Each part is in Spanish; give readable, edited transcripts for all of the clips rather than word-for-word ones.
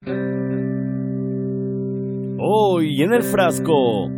Hoy en el frasco.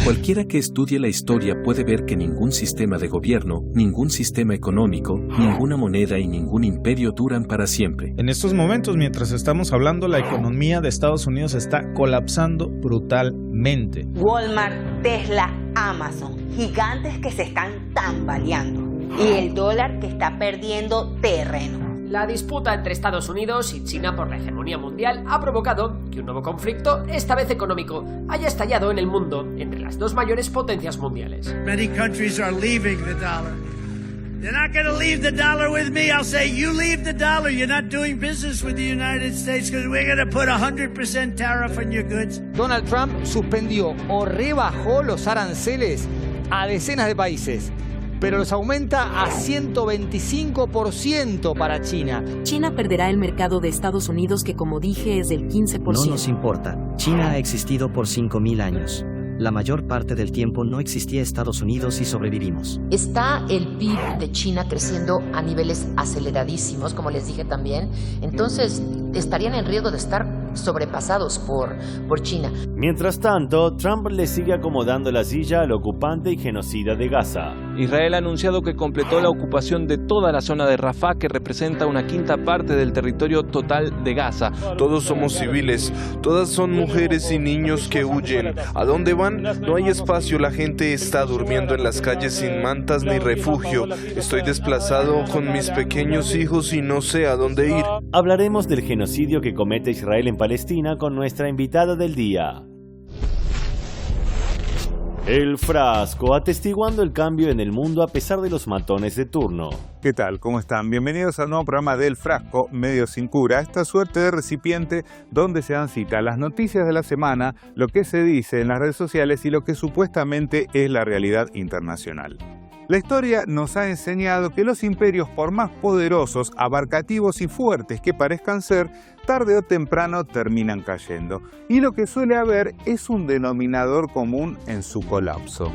Cualquiera que estudie la historia puede ver que ningún sistema de gobierno, ningún sistema económico, ninguna moneda y ningún imperio duran para siempre. En estos momentos, mientras estamos hablando, la economía de Estados Unidos está colapsando brutalmente. Walmart, Tesla, Amazon, gigantes que se están tambaleando. Y el dólar que está perdiendo terreno. La disputa entre Estados Unidos y China por la hegemonía mundial ha provocado que un nuevo conflicto, esta vez económico, haya estallado en el mundo entre las dos mayores potencias mundiales. Many countries are leaving the dollar. They're not going to leave the dollar with me. I'll say, you leave the dollar. You're not doing business with the United States because we're going to put 100% tariff on your goods. Donald Trump suspendió o rebajó los aranceles a decenas de países, pero los aumenta a 125% para China. China perderá el mercado de Estados Unidos, que como dije es del 15%. No nos importa. China ha existido por 5.000 años. La mayor parte del tiempo no existía Estados Unidos y sobrevivimos. Está el PIB de China creciendo a niveles aceleradísimos, como les dije también. Entonces, estarían en riesgo de estar sobrepasados por China. Mientras tanto, Trump le sigue acomodando la silla al ocupante y genocida de Gaza. Israel ha anunciado que completó la ocupación de toda la zona de Rafah, que representa una quinta parte del territorio total de Gaza. Todos somos civiles, todas son mujeres y niños que huyen. ¿A dónde van? No hay espacio, la gente está durmiendo en las calles sin mantas ni refugio. Estoy desplazado con mis pequeños hijos y no sé a dónde ir. Hablaremos del genocidio que comete Israel en Palestina con nuestra invitada del día. El frasco, atestiguando el cambio en el mundo a pesar de los matones de turno. ¿Qué tal? ¿Cómo están? Bienvenidos al nuevo programa del Frasco, Medio Sin Cura, esta suerte de recipiente donde se dan cita las noticias de la semana, lo que se dice en las redes sociales y lo que supuestamente es la realidad internacional. La historia nos ha enseñado que los imperios, por más poderosos, abarcativos y fuertes que parezcan ser, tarde o temprano terminan cayendo. Y lo que suele haber es un denominador común en su colapso.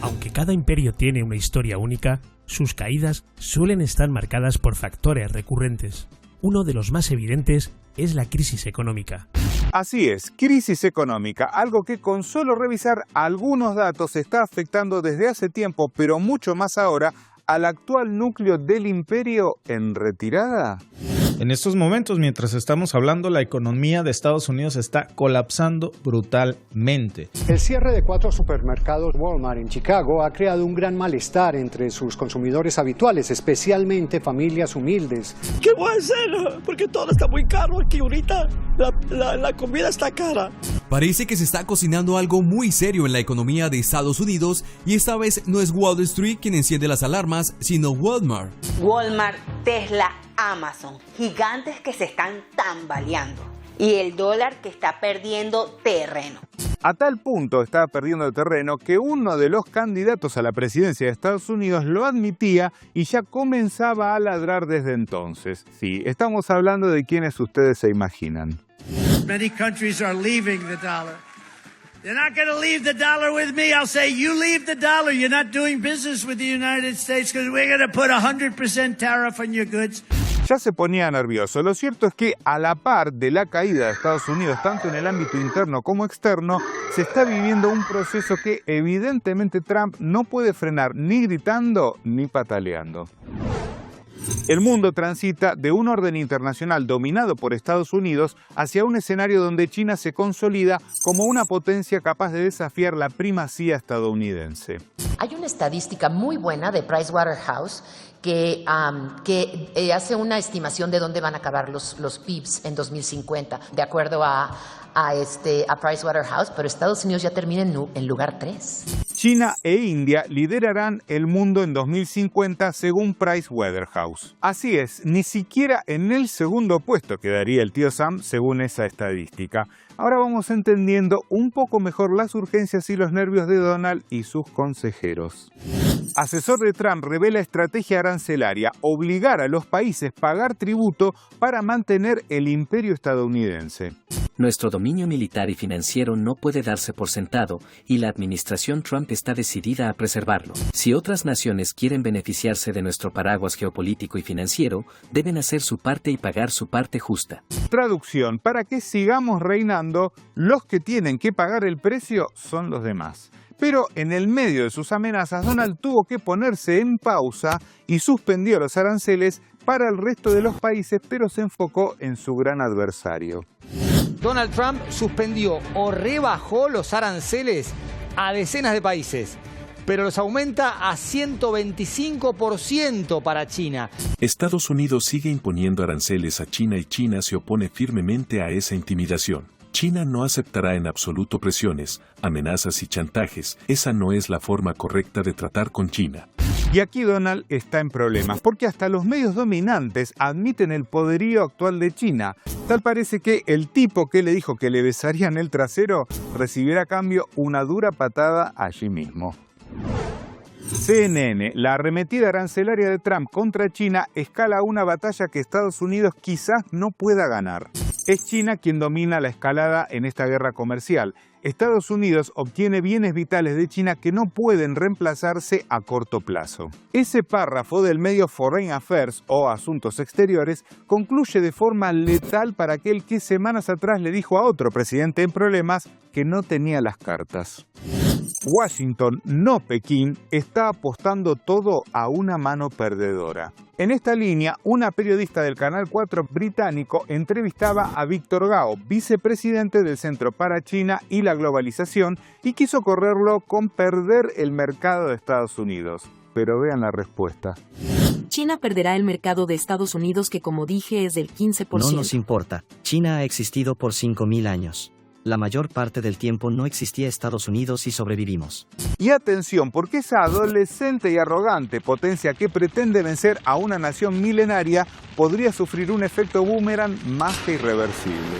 Aunque cada imperio tiene una historia única, sus caídas suelen estar marcadas por factores recurrentes. Uno de los más evidentes es la crisis económica. Así es, crisis económica, algo que con solo revisar algunos datos está afectando desde hace tiempo, pero mucho más ahora, al actual núcleo del imperio en retirada. En estos momentos, mientras estamos hablando, la economía de Estados Unidos está colapsando brutalmente. El cierre de 4 supermercados Walmart en Chicago ha creado un gran malestar entre sus consumidores habituales, especialmente familias humildes. ¿Qué voy a hacer? Porque todo está muy caro aquí ahorita. La comida está cara. Parece que se está cocinando algo muy serio en la economía de Estados Unidos y esta vez no es Wall Street quien enciende las alarmas, sino Walmart. Walmart, Tesla, Amazon, gigantes que se están tambaleando. Y el dólar que está perdiendo terreno. A tal punto está perdiendo terreno que uno de los candidatos a la presidencia de Estados Unidos lo admitía y ya comenzaba a ladrar desde entonces. Sí, estamos hablando de quienes ustedes se imaginan. Many countries are leaving the dollar. They're not going to leave the dollar with me. I'll say, you leave the dollar. You're not doing business with the United States because we're going to put 100% tariff on your goods. Ya se ponía nervioso. Lo cierto es que a la par de la caída de Estados Unidos, tanto en el ámbito interno como externo, se está viviendo un proceso que evidentemente Trump no puede frenar ni gritando ni pataleando. El mundo transita de un orden internacional dominado por Estados Unidos hacia un escenario donde China se consolida como una potencia capaz de desafiar la primacía estadounidense. Hay una estadística muy buena de Pricewaterhouse que hace una estimación de dónde van a acabar los PIBs en 2050, de acuerdo a Pricewaterhouse, pero Estados Unidos ya termina en lugar 3. China e India liderarán el mundo en 2050 según Pricewaterhouse. Así es, ni siquiera en el segundo puesto quedaría el tío Sam según esa estadística. Ahora vamos entendiendo un poco mejor las urgencias y los nervios de Donald y sus consejeros. Asesor de Trump revela estrategia arancelaria, obligar a los países a pagar tributo para mantener el imperio estadounidense. Nuestro dominio militar y financiero no puede darse por sentado, y la administración Trump está decidida a preservarlo. Si otras naciones quieren beneficiarse de nuestro paraguas geopolítico y financiero, deben hacer su parte y pagar su parte justa. Traducción: para que sigamos reinando, los que tienen que pagar el precio son los demás. Pero en el medio de sus amenazas, Donald tuvo que ponerse en pausa y suspendió los aranceles para el resto de los países, pero se enfocó en su gran adversario. Donald Trump suspendió o rebajó los aranceles a decenas de países, pero los aumenta a 125% para China. Estados Unidos sigue imponiendo aranceles a China y China se opone firmemente a esa intimidación. China no aceptará en absoluto presiones, amenazas y chantajes. Esa no es la forma correcta de tratar con China. Y aquí Donald está en problemas, porque hasta los medios dominantes admiten el poderío actual de China. Tal parece que el tipo que le dijo que le besarían el trasero recibiera a cambio una dura patada allí mismo. CNN: la arremetida arancelaria de Trump contra China escala una batalla que Estados Unidos quizás no pueda ganar. Es China quien domina la escalada en esta guerra comercial. Estados Unidos obtiene bienes vitales de China que no pueden reemplazarse a corto plazo. Ese párrafo del medio Foreign Affairs o Asuntos Exteriores concluye de forma letal para aquel que semanas atrás le dijo a otro presidente en problemas que no tenía las cartas. Washington, no Pekín, está apostando todo a una mano perdedora. En esta línea, una periodista del Canal 4 británico entrevistaba a Víctor Gao, vicepresidente del Centro para China y la Globalización, y quiso correrlo con perder el mercado de Estados Unidos. Pero vean la respuesta. China perderá el mercado de Estados Unidos, que como dije es del 15%. No nos importa. China ha existido por 5.000 años. La mayor parte del tiempo no existía Estados Unidos y sobrevivimos. Y atención, porque esa adolescente y arrogante potencia que pretende vencer a una nación milenaria podría sufrir un efecto boomerang más que irreversible.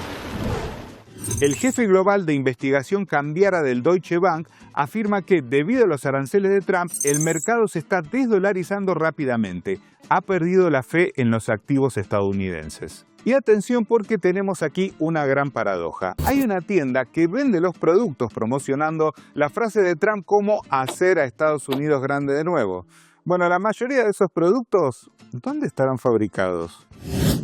El jefe global de investigación cambiaria del Deutsche Bank afirma que, debido a los aranceles de Trump, el mercado se está desdolarizando rápidamente. Ha perdido la fe en los activos estadounidenses. Y atención, porque tenemos aquí una gran paradoja. Hay una tienda que vende los productos promocionando la frase de Trump como hacer a Estados Unidos grande de nuevo. Bueno, la mayoría de esos productos, ¿dónde estarán fabricados?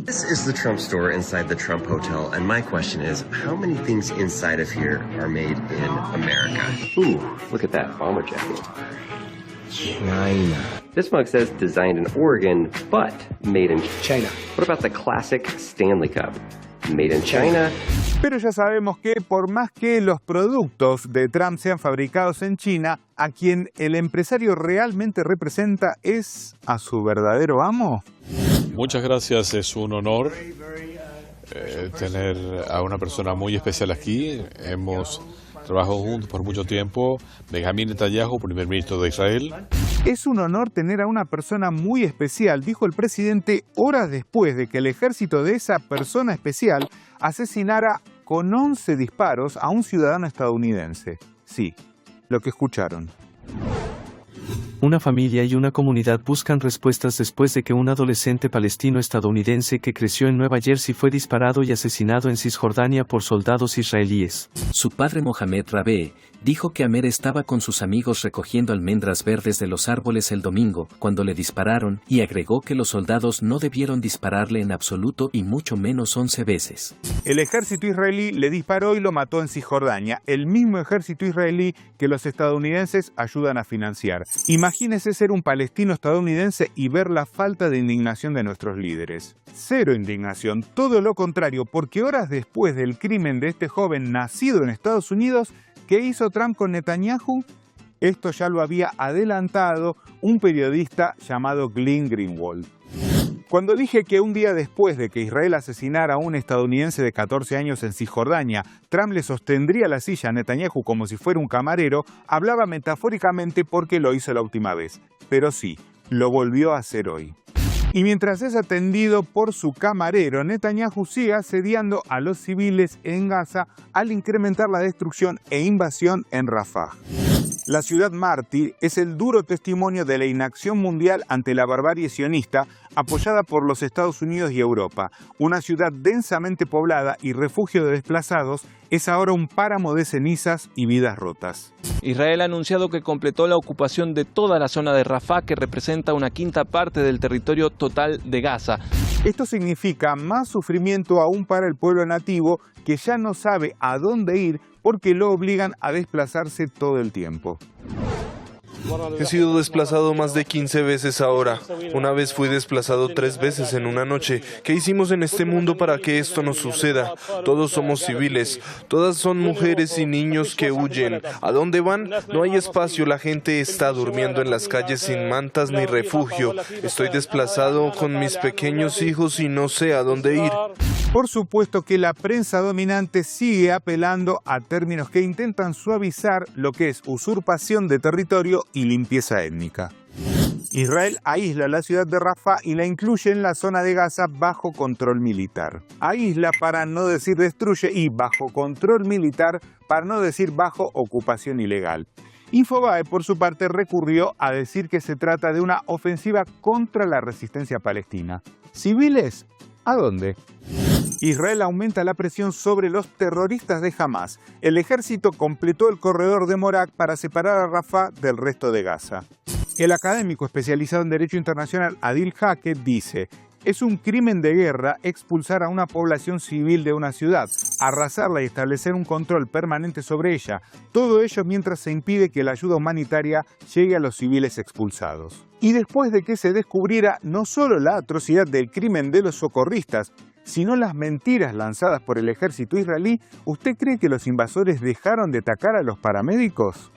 This is the Trump store inside the Trump Hotel, and my question is, how many things inside of here are made in America? Ooh, look at that bomber jacket. China. This mug says designed in Oregon, but made in China. What about the classic Stanley Cup? Made in China. Pero ya sabemos que por más que los productos de Trump sean fabricados en China, a quien el empresario realmente representa es a su verdadero amo. Muchas gracias, es un honor tener a una persona muy especial aquí. Hemos trabajado juntos por mucho tiempo. Benjamín Netanyahu, primer ministro de Israel. Es un honor tener a una persona muy especial, dijo el presidente horas después de que el ejército de esa persona especial asesinara con 11 disparos a un ciudadano estadounidense. Sí, lo que escucharon. Una familia y una comunidad buscan respuestas después de que un adolescente palestino-estadounidense que creció en Nueva Jersey fue disparado y asesinado en Cisjordania por soldados israelíes. Su padre Mohamed Rabee dijo que Amer estaba con sus amigos recogiendo almendras verdes de los árboles el domingo, cuando le dispararon, y agregó que los soldados no debieron dispararle en absoluto y mucho menos 11 veces. El ejército israelí le disparó y lo mató en Cisjordania, el mismo ejército israelí que los estadounidenses ayudan a financiar. Imagínese ser un palestino estadounidense y ver la falta de indignación de nuestros líderes. Cero indignación, todo lo contrario, porque horas después del crimen de este joven nacido en Estados Unidos, ¿qué hizo Trump con Netanyahu? Esto ya lo había adelantado un periodista llamado Glenn Greenwald. Cuando dije que un día después de que Israel asesinara a un estadounidense de 14 años en Cisjordania, Trump le sostendría la silla a Netanyahu como si fuera un camarero, hablaba metafóricamente porque lo hizo la última vez. Pero sí, lo volvió a hacer hoy. Y mientras es atendido por su camarero, Netanyahu sigue asediando a los civiles en Gaza al incrementar la destrucción e invasión en Rafah. La ciudad mártir es el duro testimonio de la inacción mundial ante la barbarie sionista, apoyada por los Estados Unidos y Europa. Una ciudad densamente poblada y refugio de desplazados, es ahora un páramo de cenizas y vidas rotas. Israel ha anunciado que completó la ocupación de toda la zona de Rafah, que representa una quinta parte del territorio total de Gaza. Esto significa más sufrimiento aún para el pueblo nativo, que ya no sabe a dónde ir porque lo obligan a desplazarse todo el tiempo. He sido desplazado más de 15 veces ahora. Una vez fui desplazado 3 veces en una noche. ¿Qué hicimos en este mundo para que esto nos suceda? Todos somos civiles. Todas son mujeres y niños que huyen. ¿A dónde van? No hay espacio. La gente está durmiendo en las calles sin mantas ni refugio. Estoy desplazado con mis pequeños hijos y no sé a dónde ir. Por supuesto que la prensa dominante sigue apelando a términos que intentan suavizar lo que es usurpación de territorio y limpieza étnica. Israel aísla la ciudad de Rafah y la incluye en la zona de Gaza bajo control militar. Aísla para no decir destruye y bajo control militar para no decir bajo ocupación ilegal. Infobae, por su parte, recurrió a decir que se trata de una ofensiva contra la resistencia palestina. ¿Civiles? ¿A dónde? Israel aumenta la presión sobre los terroristas de Hamás. El ejército completó el corredor de Morak para separar a Rafah del resto de Gaza. El académico especializado en Derecho Internacional Adil Haque dice: es un crimen de guerra expulsar a una población civil de una ciudad, arrasarla y establecer un control permanente sobre ella. Todo ello mientras se impide que la ayuda humanitaria llegue a los civiles expulsados. Y después de que se descubriera no solo la atrocidad del crimen de los socorristas, sino las mentiras lanzadas por el ejército israelí, ¿usted cree que los invasores dejaron de atacar a los paramédicos?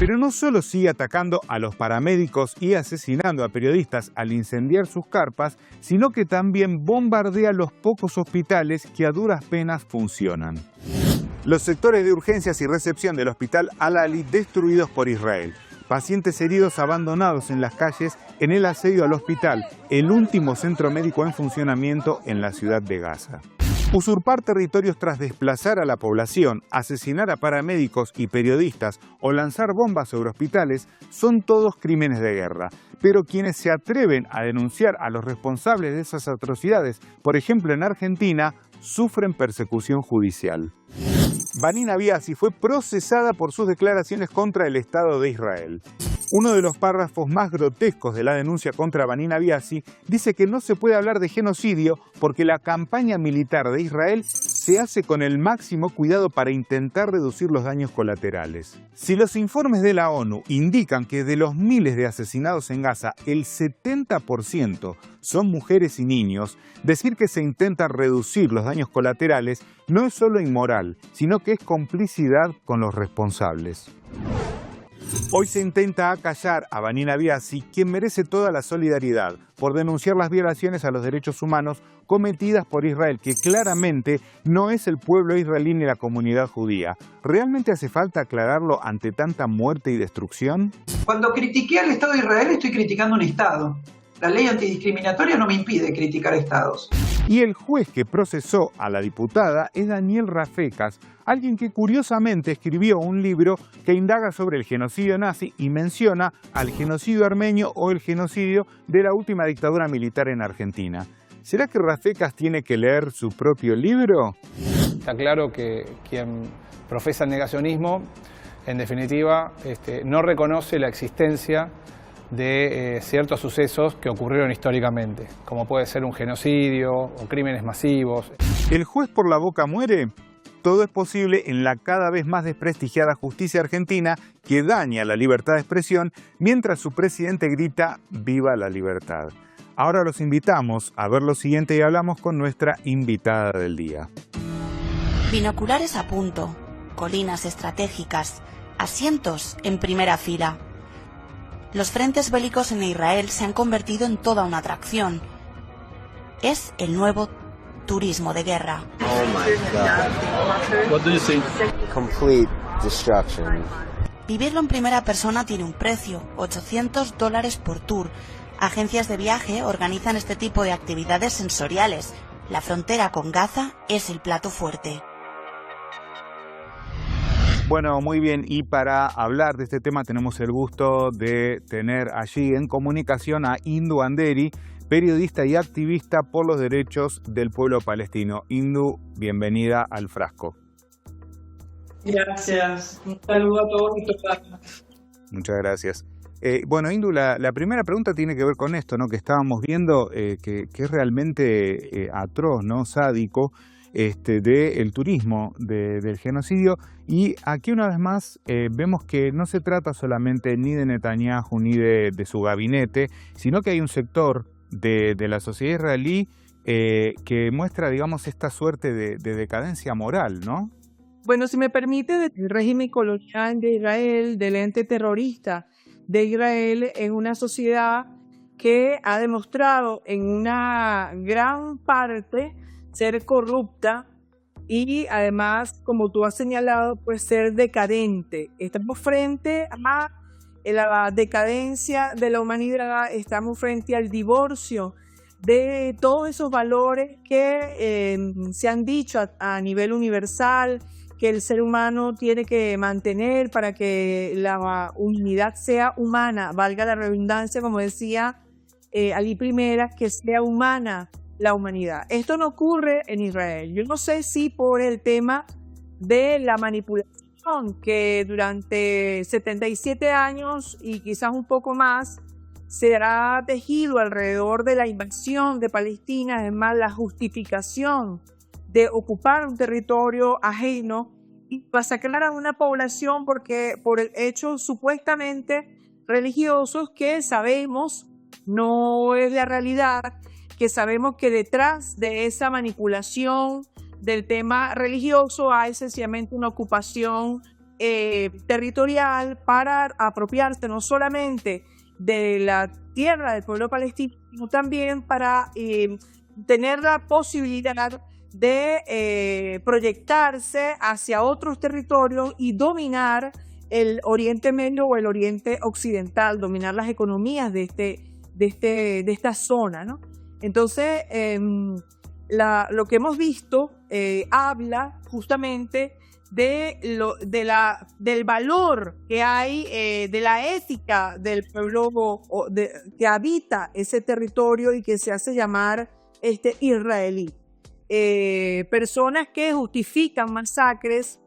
Pero no solo sigue atacando a los paramédicos y asesinando a periodistas al incendiar sus carpas, sino que también bombardea los pocos hospitales que a duras penas funcionan. Los sectores de urgencias y recepción del hospital Al-Ali destruidos por Israel. Pacientes heridos abandonados en las calles en el asedio al hospital, el último centro médico en funcionamiento en la ciudad de Gaza. Usurpar territorios tras desplazar a la población, asesinar a paramédicos y periodistas o lanzar bombas sobre hospitales son todos crímenes de guerra. Pero quienes se atreven a denunciar a los responsables de esas atrocidades, por ejemplo en Argentina, sufren persecución judicial. Vanina Biasi fue procesada por sus declaraciones contra el Estado de Israel. Uno de los párrafos más grotescos de la denuncia contra Vanina Biasi dice que no se puede hablar de genocidio porque la campaña militar de Israel se hace con el máximo cuidado para intentar reducir los daños colaterales. Si los informes de la ONU indican que de los miles de asesinados en Gaza, el 70% son mujeres y niños, decir que se intenta reducir los daños colaterales no es solo inmoral, sino que es complicidad con los responsables. Hoy se intenta acallar a Vanina Biasi, quien merece toda la solidaridad por denunciar las violaciones a los derechos humanos cometidas por Israel, que claramente no es el pueblo israelí ni la comunidad judía. ¿Realmente hace falta aclararlo ante tanta muerte y destrucción? Cuando critiqué al Estado de Israel, estoy criticando un Estado. La ley antidiscriminatoria no me impide criticar estados. Y el juez que procesó a la diputada es Daniel Rafecas, alguien que curiosamente escribió un libro que indaga sobre el genocidio nazi y menciona al genocidio armenio o el genocidio de la última dictadura militar en Argentina. ¿Será que Rafecas tiene que leer su propio libro? Está claro que quien profesa el negacionismo, en definitiva, no reconoce la existencia de ciertos sucesos que ocurrieron históricamente, como puede ser un genocidio o crímenes masivos. ¿El juez por la boca muere? Todo es posible en la cada vez más desprestigiada justicia argentina que daña la libertad de expresión mientras su presidente grita ¡viva la libertad! Ahora los invitamos a ver lo siguiente y hablamos con nuestra invitada del día. Binoculares a punto, colinas estratégicas, asientos en primera fila. Los frentes bélicos en Israel se han convertido en toda una atracción. Es el nuevo turismo de guerra. Oh my God. What do you think? Complete destruction. Vivirlo en primera persona tiene un precio, $800 por tour. Agencias de viaje organizan este tipo de actividades sensoriales, La frontera con Gaza es el plato fuerte. Bueno, muy bien, y para hablar de este tema tenemos el gusto de tener allí en comunicación a Indu Anderi, periodista y activista por los derechos del pueblo palestino. Indu, bienvenida al Frasco. Gracias. Un saludo a todos y todas. Muchas gracias. Bueno, Indu, la primera pregunta tiene que ver con esto, ¿no? Que estábamos viendo que es realmente atroz, ¿no? Sádico, del turismo, del genocidio. Y aquí una vez más vemos que no se trata solamente ni de Netanyahu ni de su gabinete, sino que hay un sector de la sociedad israelí que muestra, digamos, esta suerte de decadencia moral, ¿no? Bueno, si me permite, el régimen colonial de Israel, del ente terrorista de Israel, es una sociedad que ha demostrado en una gran parte ser corrupta y además, como tú has señalado, pues ser decadente. Estamos frente a la decadencia de la humanidad, estamos frente al divorcio de todos esos valores que se han dicho a nivel universal, que el ser humano tiene que mantener para que la unidad sea humana, valga la redundancia, como decía Ali Primera, que sea humana la humanidad. Esto no ocurre en Israel. Yo no sé si por el tema de la manipulación que durante 77 años y quizás un poco más será tejido alrededor de la invasión de Palestina, además la justificación de ocupar un territorio ajeno y masacrar a una población porque por el hecho supuestamente religiosos que sabemos no es la realidad, que sabemos que detrás de esa manipulación del tema religioso hay sencillamente una ocupación territorial para apropiarse no solamente de la tierra del pueblo palestino, sino también para tener la posibilidad de proyectarse hacia otros territorios y dominar el Oriente Medio o el Oriente Occidental, dominar las economías de esta zona, ¿no? Entonces, lo que hemos visto habla justamente del valor que hay, de la ética del pueblo que habita ese territorio y que se hace llamar israelí. Personas que justifican masacres,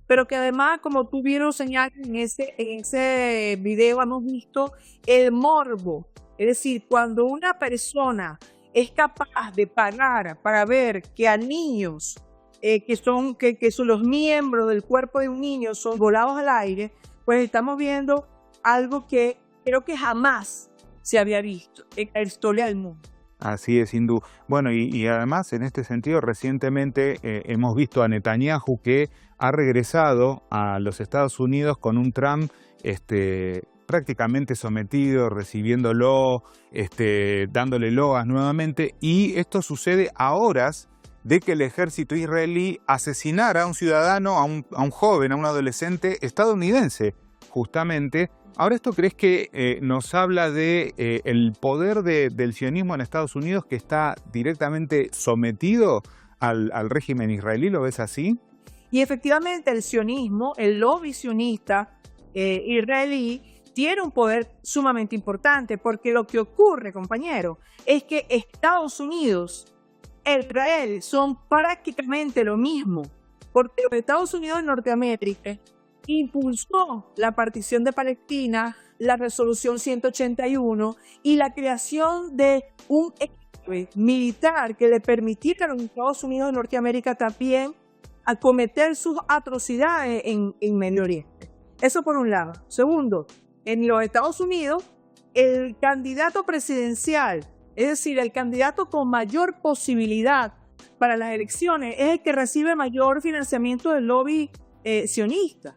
pero que además, como tú bien lo señalas en ese video, hemos visto el morbo. Es decir, cuando una persona es capaz de pagar para ver que a niños que son los miembros del cuerpo de un niño son volados al aire, pues estamos viendo algo que creo que jamás se había visto en la historia del mundo. Así es, Indu. Bueno, y además, en este sentido, recientemente hemos visto a Netanyahu que ha regresado a los Estados Unidos con un Trump prácticamente sometido, recibiéndolo, dándole loas nuevamente, y esto sucede a horas de que el ejército israelí asesinara a un ciudadano, a un joven, a un adolescente estadounidense, justamente. Ahora, ¿esto crees que nos habla de el poder del sionismo en Estados Unidos, que está directamente sometido al régimen israelí? ¿Lo ves así? Y efectivamente el sionismo, el lobby sionista israelí, tiene un poder sumamente importante, porque lo que ocurre, compañero, es que Estados Unidos e Israel son prácticamente lo mismo, porque los Estados Unidos de Norteamérica impulsó la partición de Palestina, la resolución 181 y la creación de un eje militar que le permitiera a los Estados Unidos de Norteamérica también acometer sus atrocidades en Medio Oriente. Eso por un lado. Segundo, en los Estados Unidos, el candidato presidencial, es decir, el candidato con mayor posibilidad para las elecciones, es el que recibe mayor financiamiento del lobby sionista.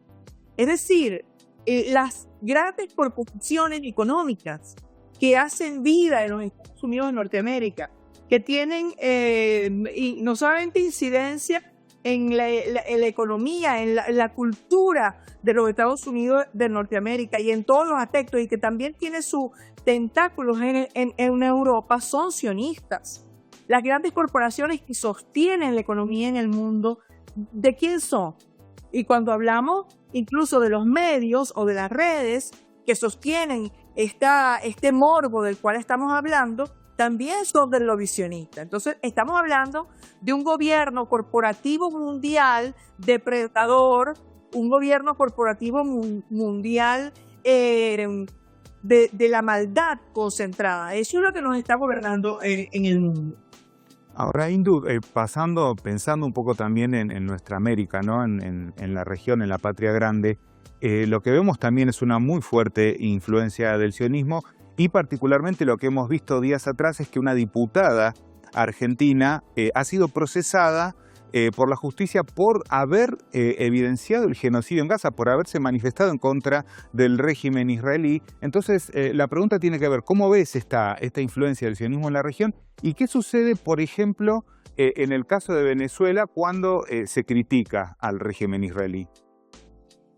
Es decir, las grandes corporaciones económicas que hacen vida en los Estados Unidos de Norteamérica, que tienen no solamente incidencia en la economía, en la cultura de los Estados Unidos de Norteamérica y en todos los aspectos, y que también tiene sus tentáculos en Europa, son sionistas. Las grandes corporaciones que sostienen la economía en el mundo, ¿de quién son? Y cuando hablamos incluso de los medios o de las redes que sostienen este morbo del cual estamos hablando, también son del lobicionista. Entonces, estamos hablando de un gobierno corporativo mundial depredador, un gobierno corporativo mundial de la maldad concentrada. Eso es lo que nos está gobernando en el mundo. Ahora, Indu, pensando un poco también en nuestra América, ¿no? En la región, en la patria grande, lo que vemos también es una muy fuerte influencia del sionismo y particularmente lo que hemos visto días atrás es que una diputada argentina ha sido procesada por la justicia por haber evidenciado el genocidio en Gaza, por haberse manifestado en contra del régimen israelí. Entonces, la pregunta tiene que ver, ¿cómo ves esta influencia del sionismo en la región? ¿Y qué sucede, por ejemplo, en el caso de Venezuela cuando se critica al régimen israelí?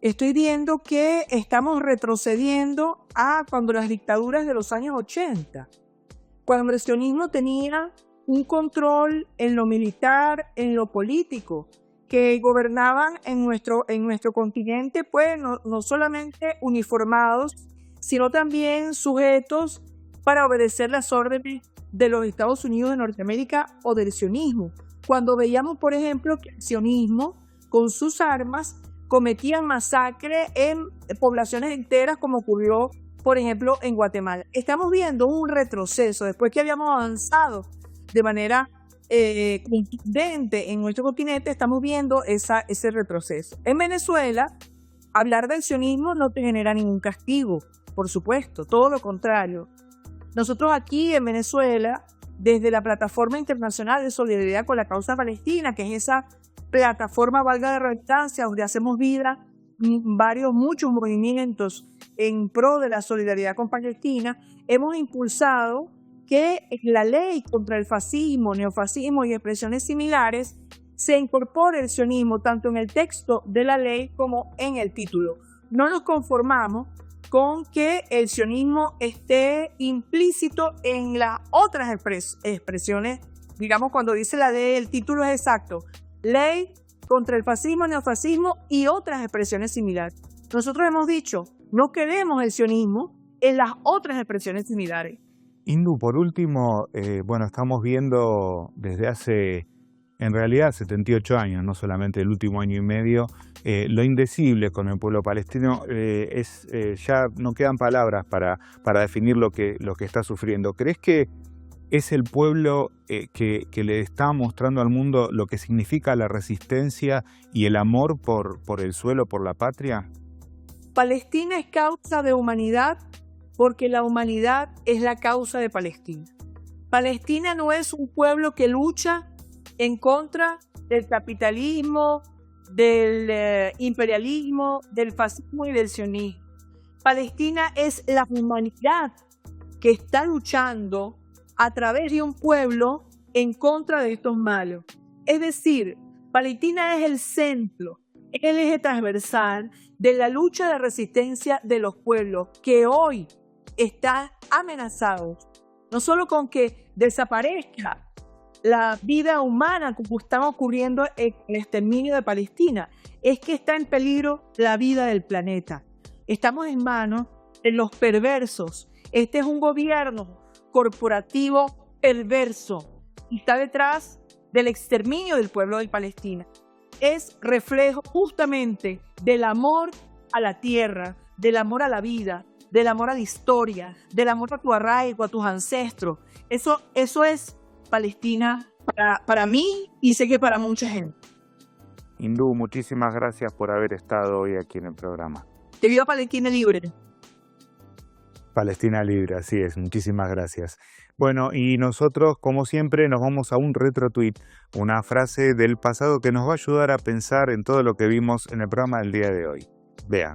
Estoy viendo que estamos retrocediendo a cuando las dictaduras de los años 80, cuando el sionismo tenía un control en lo militar, en lo político, que gobernaban en nuestro continente, pues no solamente uniformados, sino también sujetos para obedecer las órdenes de los Estados Unidos de Norteamérica o del sionismo. Cuando veíamos, por ejemplo, que el sionismo, con sus armas, cometían masacre en poblaciones enteras, como ocurrió, por ejemplo, en Guatemala. Estamos viendo un retroceso, después que habíamos avanzado de manera contundente en nuestro continente, estamos viendo ese retroceso. En Venezuela, hablar del sionismo no te genera ningún castigo, por supuesto, todo lo contrario. Nosotros aquí en Venezuela, desde la Plataforma Internacional de Solidaridad con la Causa Palestina, que es esa plataforma, valga la redundancia, donde hacemos vida muchos movimientos en pro de la solidaridad con Palestina, hemos impulsado que la ley contra el fascismo, neofascismo y expresiones similares se incorpore el sionismo tanto en el texto de la ley como en el título. No nos conformamos con que el sionismo esté implícito en las otras expresiones, digamos, cuando dice la ley, el título es exacto, ley contra el fascismo, neofascismo y otras expresiones similares. Nosotros hemos dicho, no queremos el sionismo en las otras expresiones similares. Indu, por último, estamos viendo desde hace, en realidad, 78 años, no solamente el último año y medio, lo indecible con el pueblo palestino. Ya no quedan palabras para definir lo que está sufriendo. ¿Crees que es el pueblo que le está mostrando al mundo lo que significa la resistencia y el amor por el suelo, por la patria? Palestina es causa de humanidad porque la humanidad es la causa de Palestina. Palestina no es un pueblo que lucha en contra del capitalismo, del imperialismo, del fascismo y del sionismo. Palestina es la humanidad que está luchando a través de un pueblo en contra de estos malos. Es decir, Palestina es el centro, el eje transversal de la lucha de resistencia de los pueblos que hoy están amenazados, no solo con que desaparezca la vida humana como está ocurriendo en el exterminio de Palestina, es que está en peligro la vida del planeta. Estamos en manos de los perversos. Este es un gobierno corporativo perverso y está detrás del exterminio del pueblo de Palestina. Es reflejo justamente del amor a la tierra, del amor a la vida, del amor a la historia, del amor a tu arraigo, a tus ancestros. Eso es Palestina para mí y sé que para mucha gente. Indu, muchísimas gracias por haber estado hoy aquí en el programa. ¡Que viva Palestina libre! Palestina libre, así es, muchísimas gracias. Bueno, y nosotros, como siempre, nos vamos a un retro tweet, una frase del pasado que nos va a ayudar a pensar en todo lo que vimos en el programa del día de hoy. Vean.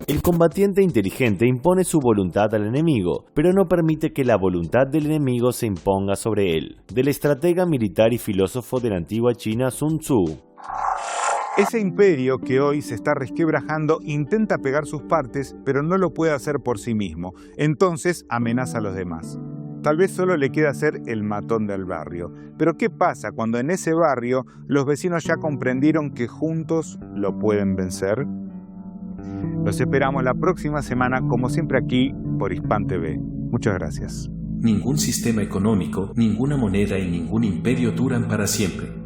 El combatiente inteligente impone su voluntad al enemigo, pero no permite que la voluntad del enemigo se imponga sobre él. Del estratega militar y filósofo de la antigua China, Sun Tzu. Ese imperio que hoy se está resquebrajando intenta pegar sus partes, pero no lo puede hacer por sí mismo. Entonces amenaza a los demás. tal vez solo le queda ser el matón del barrio. Pero ¿qué pasa cuando en ese barrio los vecinos ya comprendieron que juntos lo pueden vencer? Los esperamos la próxima semana, como siempre aquí, por Hispan TV. Muchas gracias. Ningún sistema económico, ninguna moneda y ningún imperio duran para siempre.